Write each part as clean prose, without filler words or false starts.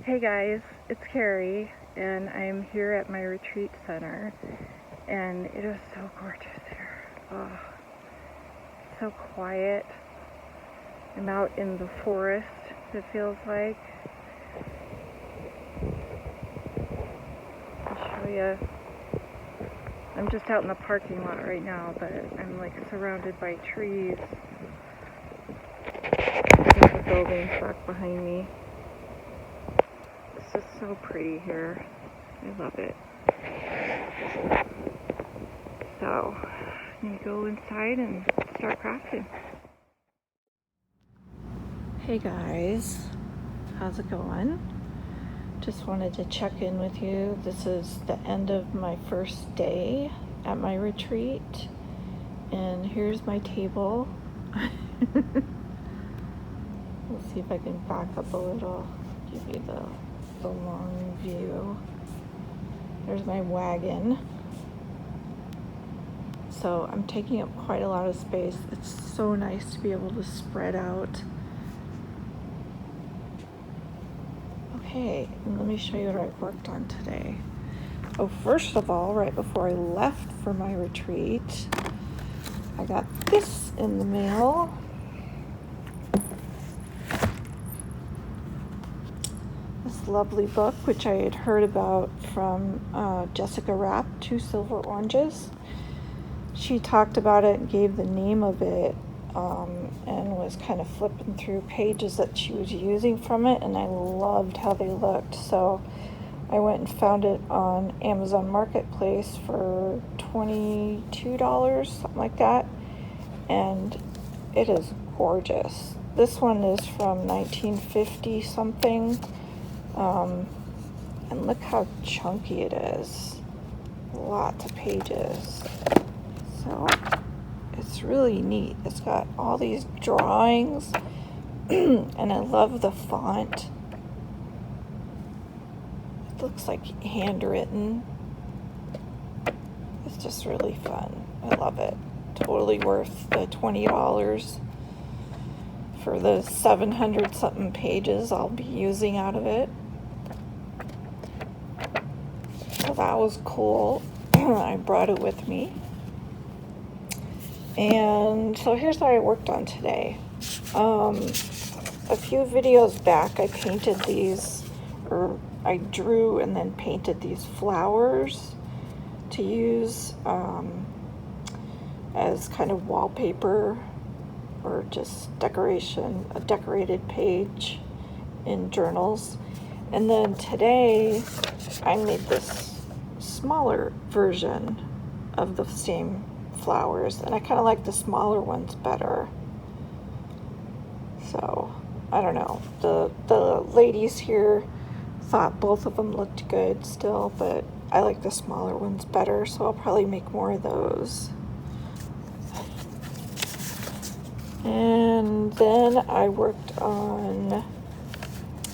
Hey guys, it's Carrie, and I'm here at my retreat center, and it is so gorgeous here. Oh, it's so quiet. I'm out in the forest, it feels like. I'll show you. I'm just out in the parking lot right now, but I'm like surrounded by trees. There's the buildings back behind me. It's just so pretty here. I love it. So, I'm gonna go inside and start crafting. Hey guys, how's it going? Just wanted to check in with you. This is the end of my first day at my retreat, and here's my table. Let's see if I can back up a little, give you the long view. There's my wagon. So I'm taking up quite a lot of space. It's so nice to be able to spread out. Okay, and let me show you what I worked on today. Oh, first of all, right before I left for my retreat, I got this in the mail. This lovely book, which I had heard about from Jessica Rapp, Two Silver Oranges. She talked about it and gave the name of it, and was kind of flipping through pages that she was using from it, and I loved how they looked. So I went and found it on Amazon Marketplace for $22, something like that, and it is gorgeous. This one is from 1950 something, and look how chunky it is. Lots of pages. So it's really neat. It's got all these drawings, and I love the font. It looks like handwritten. It's just really fun. I love it. Totally worth the $20 for the 700 something pages I'll be using out of it. So that was cool. I brought it with me. And so here's what I worked on today. A few videos back, I painted these, or I drew and then painted these flowers to use as kind of wallpaper or just decoration, a decorated page in journals. And then today I made this smaller version of the same flowers, and I kind of like the smaller ones better. So I don't know, the ladies here thought both of them looked good still, but I like the smaller ones better, so I'll probably make more of those. And then I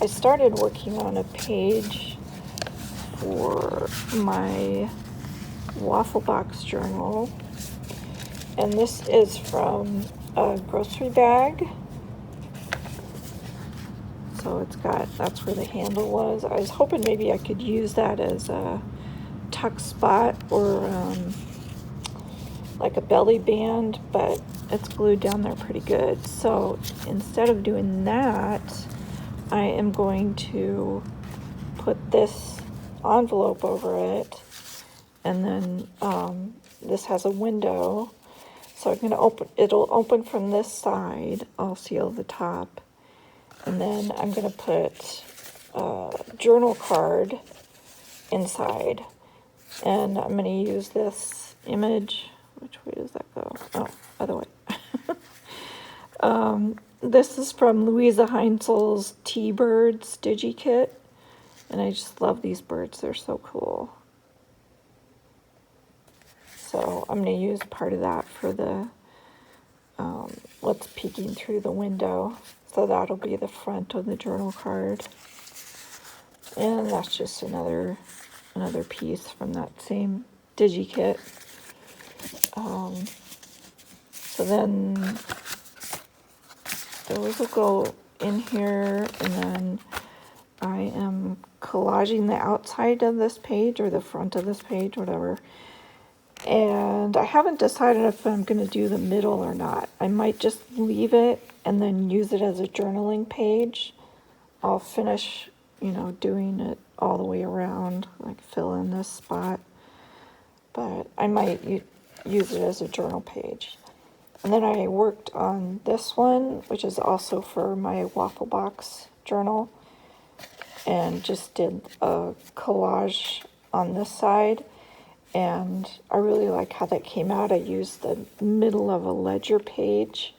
started working on a page for my waffle box journal, and this is from a grocery bag. So that's where the handle was. I was hoping maybe I could use that as a tuck spot or like a belly band, but it's glued down there pretty good. So instead of doing that, I am going to put this envelope over it, and then this has a window, so I'm going to it'll open from this side. I'll seal the top, and then I'm going to put a journal card inside, and I'm going to use this image. Which way does that go? Oh, other way. This is from Louisa Heinzel's T-Birds DigiKit, and I just love these birds. They're so cool. So I'm going to use part of that for the what's peeking through the window. So that'll be the front of the journal card. And that's just another piece from that same DigiKit. So then those will go in here, and then I am collaging the outside of this page or the front of this page, whatever. And I haven't decided if I'm going to do the middle or not. I might just leave it and then use it as a journaling page. I'll finish, doing it all the way around, like fill in this spot. But I might use it as a journal page. And then I worked on this one, which is also for my Waffle Box journal, and just did a collage on this side. And I really like how that came out. I used the middle of a ledger page,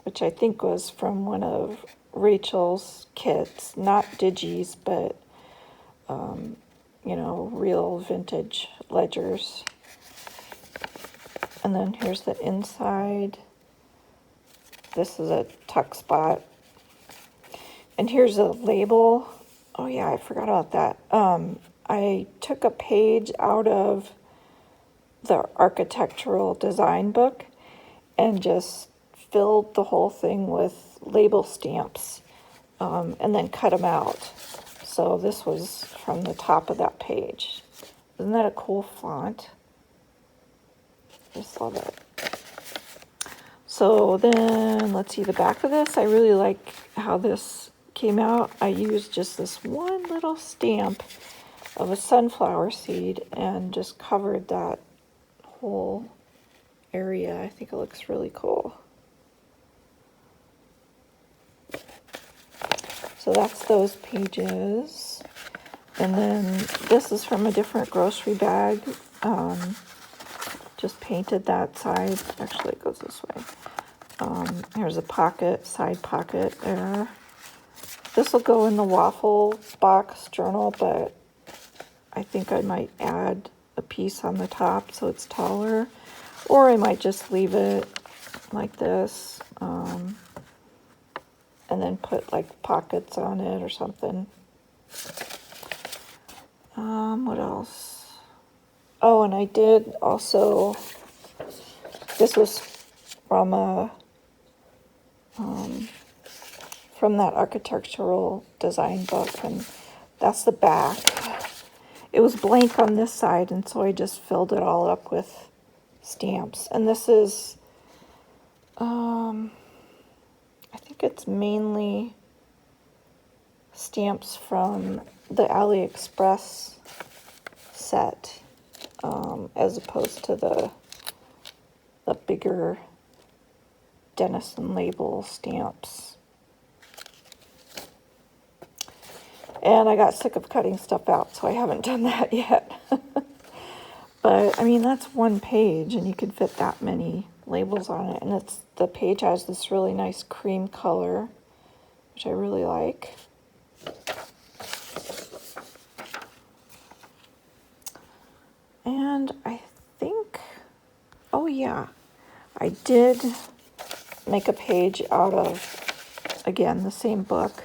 which I think was from one of Rachel's kits, not Digi's, but, real vintage ledgers. And then here's the inside. This is a tuck spot. And here's a label. Oh yeah, I forgot about that. I took a page out of the architectural design book and just filled the whole thing with label stamps, and then cut them out. So this was from the top of that page. Isn't that a cool font? Just love it. So then let's see the back of this. I really like how this came out. I used just this one little stamp of a sunflower seed and just covered that whole area. I think it looks really cool. So that's those pages. And then this is from a different grocery bag. Just painted that side. Actually, it goes this way. Here's a pocket, side pocket there. This will go in the Waffle Box journal, but I think I might add a piece on the top so it's taller. Or I might just leave it like this, and then put like pockets on it or something. What else? Oh, and I did also, this was from from that architectural design book, and that's the back. It was blank on this side, and so I just filled it all up with stamps. And this is, I think it's mainly stamps from the AliExpress set, as opposed to the bigger Denison label stamps. And I got sick of cutting stuff out, so I haven't done that yet. But I mean, that's one page and you can fit that many labels on it. And the page has this really nice cream color, which I really like. And I think, oh yeah, I did make a page out of, again, the same book,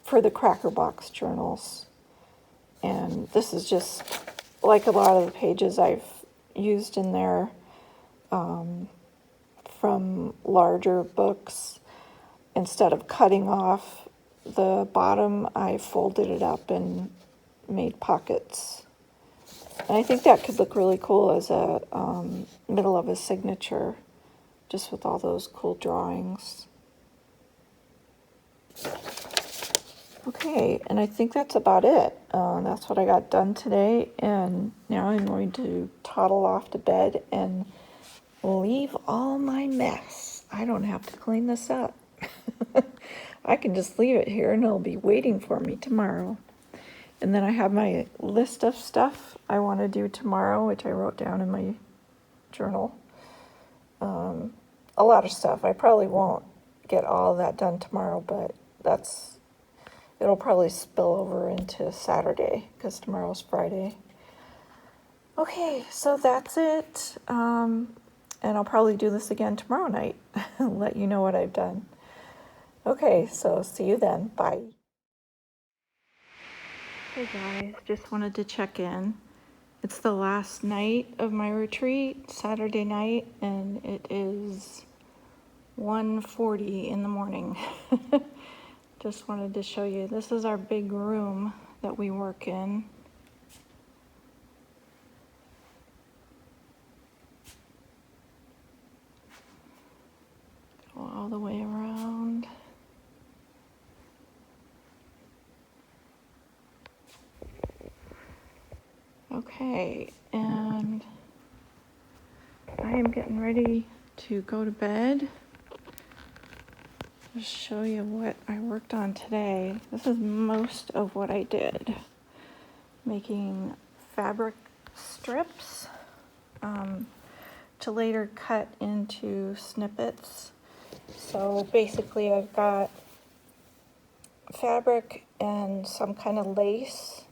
for the Cracker Box journals. And this is just like a lot of the pages I've used in there, from larger books. Instead of cutting off the bottom, I folded it up and made pockets. And I think that could look really cool as a middle of a signature, just with all those cool drawings. Okay, and I think that's about it. That's what I got done today, and now I'm going to toddle off to bed and leave all my mess. I don't have to clean this up. I can just leave it here and it'll be waiting for me tomorrow. And then I have my list of stuff I want to do tomorrow, which I wrote down in my journal. A lot of stuff. I probably won't get all that done tomorrow, but it'll probably spill over into Saturday because tomorrow's Friday. Okay, so that's it. And I'll probably do this again tomorrow night and let you know what I've done. Okay, so see you then. Bye. Hey guys, just wanted to check in. It's the last night of my retreat, Saturday night, and it is 1:40 in the morning. Just wanted to show you. This is our big room that we work in. Go all the way around. Okay, and I am getting ready to go to bed. Just show you what I worked on today. This is most of what I did. Making fabric strips to later cut into snippets. So basically I've got fabric and some kind of lace,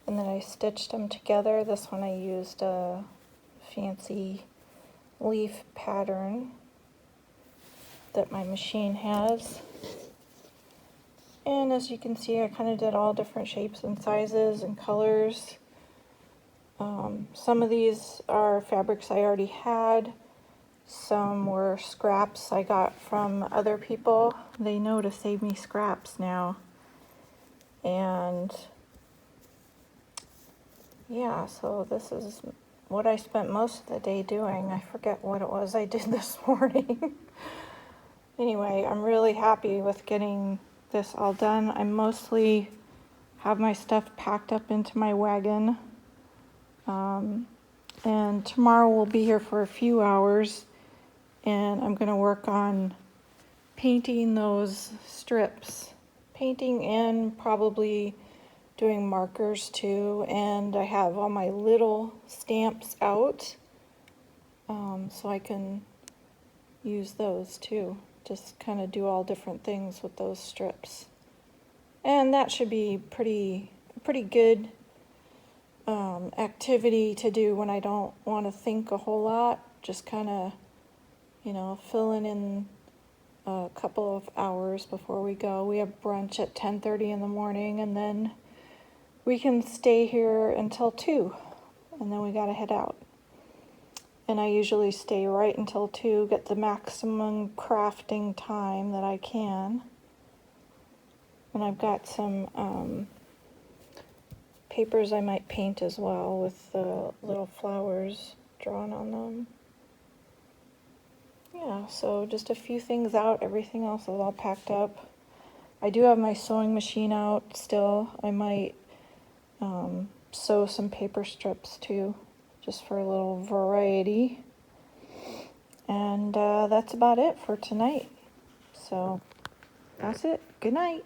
and then I stitched them together. This one I used a fancy leaf pattern that my machine has. And as you can see, I kind of did all different shapes and sizes and colors. Some of these are fabrics I already had. Some were scraps I got from other people. They know to save me scraps now. And yeah, so this is what I spent most of the day doing. I forget what it was I did this morning. Anyway, I'm really happy with getting this all done. I mostly have my stuff packed up into my wagon. And tomorrow we'll be here for a few hours, and I'm gonna work on painting those strips. Painting and probably doing markers too, and I have all my little stamps out, so I can use those too. Just kind of do all different things with those strips. And that should be pretty good activity to do when I don't want to think a whole lot. Just kind of, you know, filling in a couple of hours before we go. We have brunch at 10:30 in the morning, and then we can stay here until 2, and then we gotta head out. And I usually stay right until 2, get the maximum crafting time that I can. And I've got some papers I might paint as well with little flowers drawn on them. Yeah, so just a few things out, everything else is all packed up. I do have my sewing machine out still. I might sew some paper strips too, just for a little variety. And that's about it for tonight. So that's it. Good night.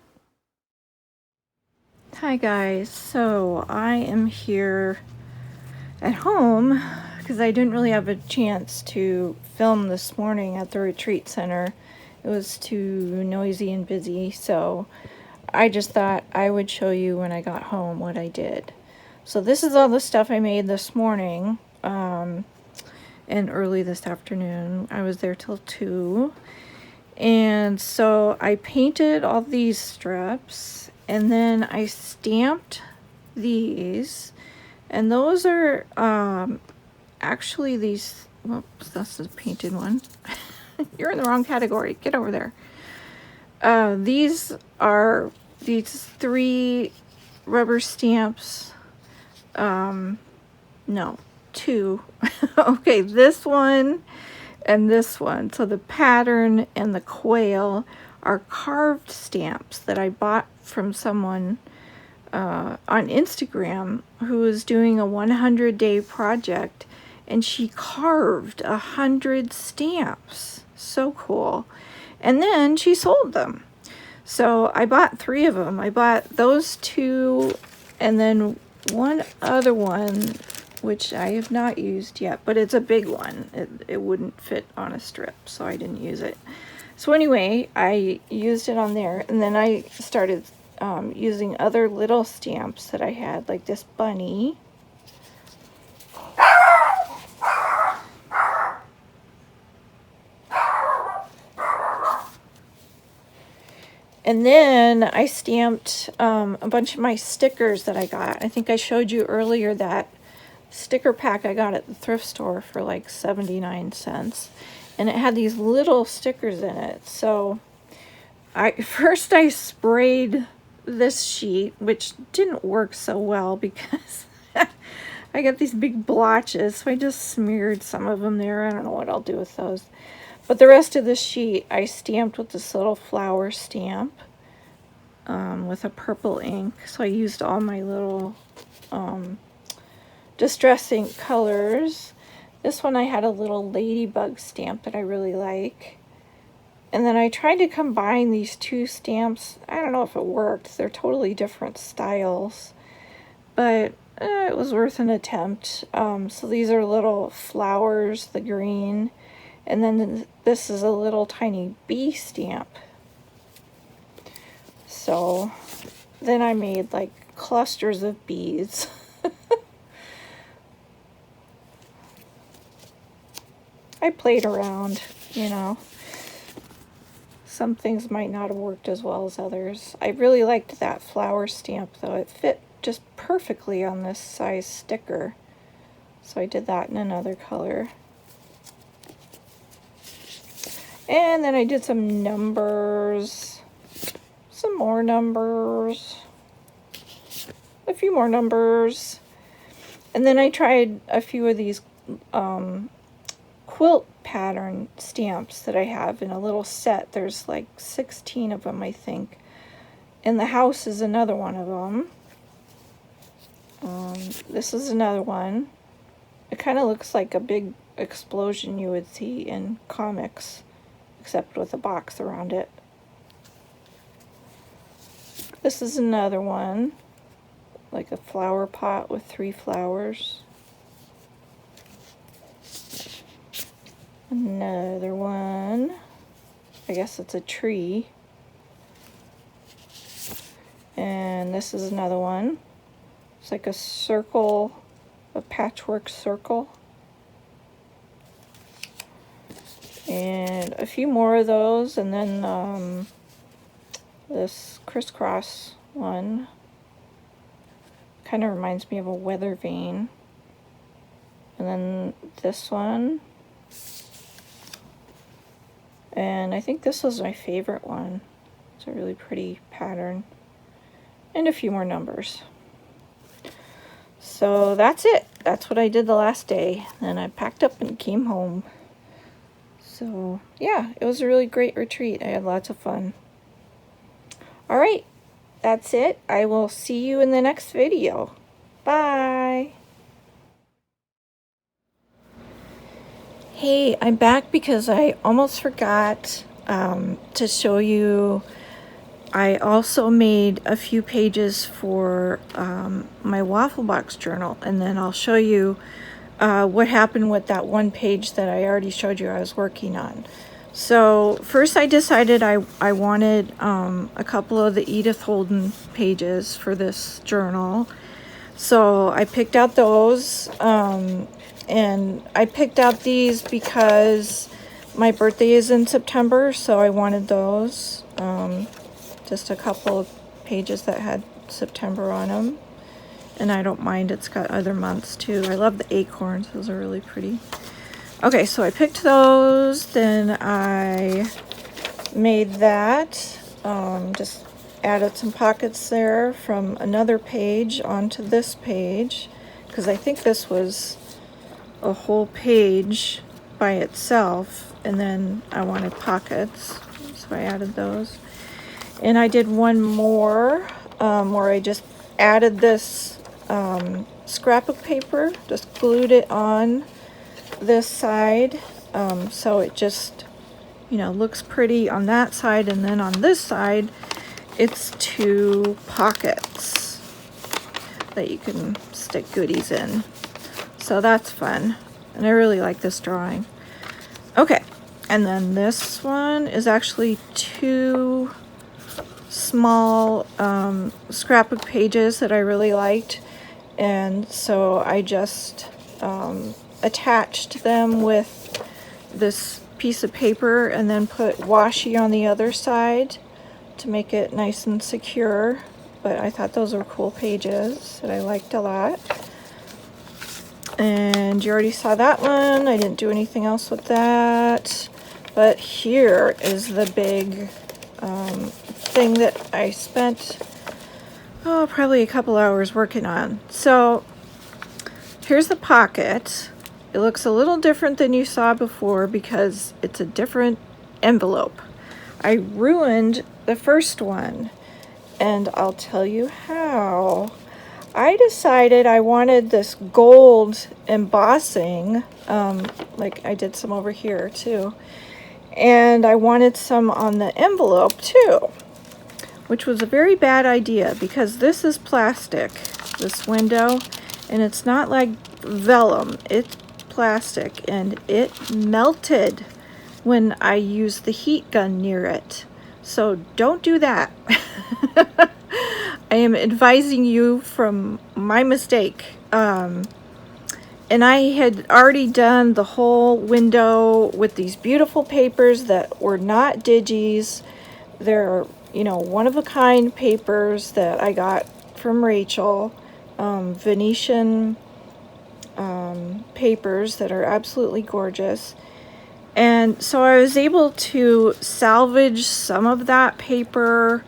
Hi guys, so I am here at home because I didn't really have a chance to film this morning at the retreat center. It was too noisy and busy, so I just thought I would show you when I got home what I did. So this is all the stuff I made this morning and early this afternoon. I was there till 2. And so I painted all these strips, and then I stamped these, and those are actually these, whoops, that's the painted one. You're in the wrong category, get over there. These are these 3 rubber stamps, no, 2. Okay, this one and this one. So the pattern and the quail are carved stamps that I bought from someone on Instagram who was doing a 100-day project, and she carved 100 stamps. So cool. And then she sold them. So I bought 3 of them. I bought those 2 and then one other one, which I have not used yet, but it's a big one. It wouldn't fit on a strip, so I didn't use it. So anyway, I used it on there, and then I started using other little stamps that I had, like this bunny. And then I stamped a bunch of my stickers that I got. I think I showed you earlier that sticker pack I got at the thrift store for like 79 cents. and it had these little stickers in it. So first I sprayed this sheet, which didn't work so well because I got these big blotches, so I just smeared some of them there. I don't know what I'll do with those. But the rest of the sheet I stamped with this little flower stamp with a purple ink. So I used all my little Distress ink colors. This one I had a little ladybug stamp that I really like. And then I tried to combine these two stamps. I don't know if it worked. They're totally different styles. But it was worth an attempt. So these are little flowers, the green. And then this is a little tiny bee stamp. So then I made like clusters of bees. I played around, you know. Some things might not have worked as well as others. I really liked that flower stamp though. It fit just perfectly on this size sticker. So I did that in another color. And then I did some numbers, some more numbers, a few more numbers. And then I tried a few of these quilt pattern stamps that I have in a little set. There's like 16 of them, I think. And the house is another one of them. This is another one. It kind of looks like a big explosion you would see in comics, except with a box around it. This is another one, like a flower pot with 3 flowers. Another one, I guess it's a tree. And this is another one. It's like a circle, a patchwork circle. And a few more of those, and then this crisscross one. Kind of reminds me of a weather vane. And then this one. And I think this was my favorite one. It's a really pretty pattern. And a few more numbers. So that's it. That's what I did the last day. Then I packed up and came home. So yeah, it was a really great retreat. I had lots of fun. All right, that's it. I will see you in the next video. Bye. Hey, I'm back because I almost forgot to show you. I also made a few pages for my Waffle Box journal, and then I'll show you what happened with that one page that I already showed you I was working on. So first I decided I wanted a couple of the Edith Holden pages for this journal. So I picked out those, and I picked out these because my birthday is in September, so I wanted those. Just a couple of pages that had September on them. And I don't mind, it's got other months too. I love the acorns, those are really pretty. Okay, so I picked those, then I made that. Just added some pockets there from another page onto this page, because I think this was a whole page by itself, and then I wanted pockets, so I added those. And I did one more where I just added this scrapbook paper, just glued it on this side, so it just, you know, looks pretty on that side, and then on this side it's 2 pockets that you can stick goodies in. So that's fun, and I really like this drawing. Okay, and then this one is actually 2 small scrapbook pages that I really liked, and so I just attached them with this piece of paper and then put washi on the other side to make it nice and secure. But I thought those were cool pages that I liked a lot. And you already saw that one. I didn't do anything else with that. But here is the big thing that I spent, probably a couple hours working on. So here's the pocket. It looks a little different than you saw before because it's a different envelope. I ruined the first one, and I'll tell you how. I decided I wanted this gold embossing, like I did some over here too, and I wanted some on the envelope too, which was a very bad idea because this is plastic, this window, and it's not like vellum, it's plastic, and it melted when I used the heat gun near it. So don't do that. I am advising you from my mistake. And I had already done the whole window with these beautiful papers that were not digis. They're, one-of-a-kind papers that I got from Rachel. Venetian papers that are absolutely gorgeous. And so I was able to salvage some of that paper,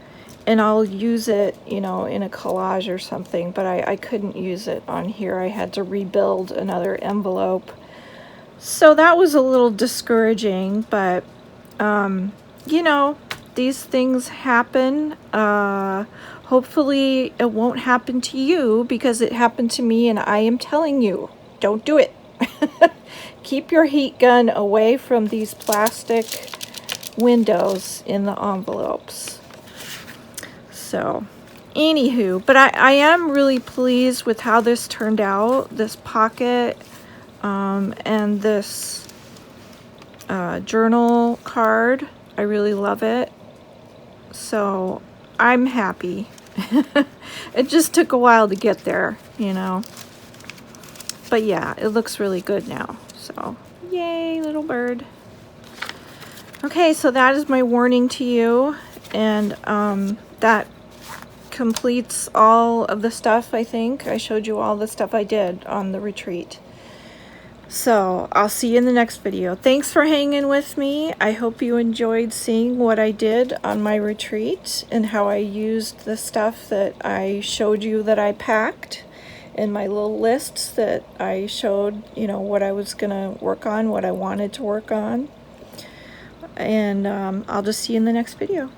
and I'll use it, in a collage or something, but I couldn't use it on here. I had to rebuild another envelope. So that was a little discouraging, but, these things happen. Hopefully it won't happen to you because it happened to me, and I am telling you, don't do it. Keep your heat gun away from these plastic windows in the envelopes. So, anywho, but I am really pleased with how this turned out, this pocket, and this journal card. I really love it. So, I'm happy. It just took a while to get there, But yeah, it looks really good now. So, yay, little bird. Okay, so that is my warning to you. And that completes all of the stuff, I think. I showed you all the stuff I did on the retreat. So, I'll see you in the next video. Thanks for hanging with me. I hope you enjoyed seeing what I did on my retreat and how I used the stuff that I showed you that I packed. In my little lists that I showed, what I was going to work on, what I wanted to work on. And I'll just see you in the next video.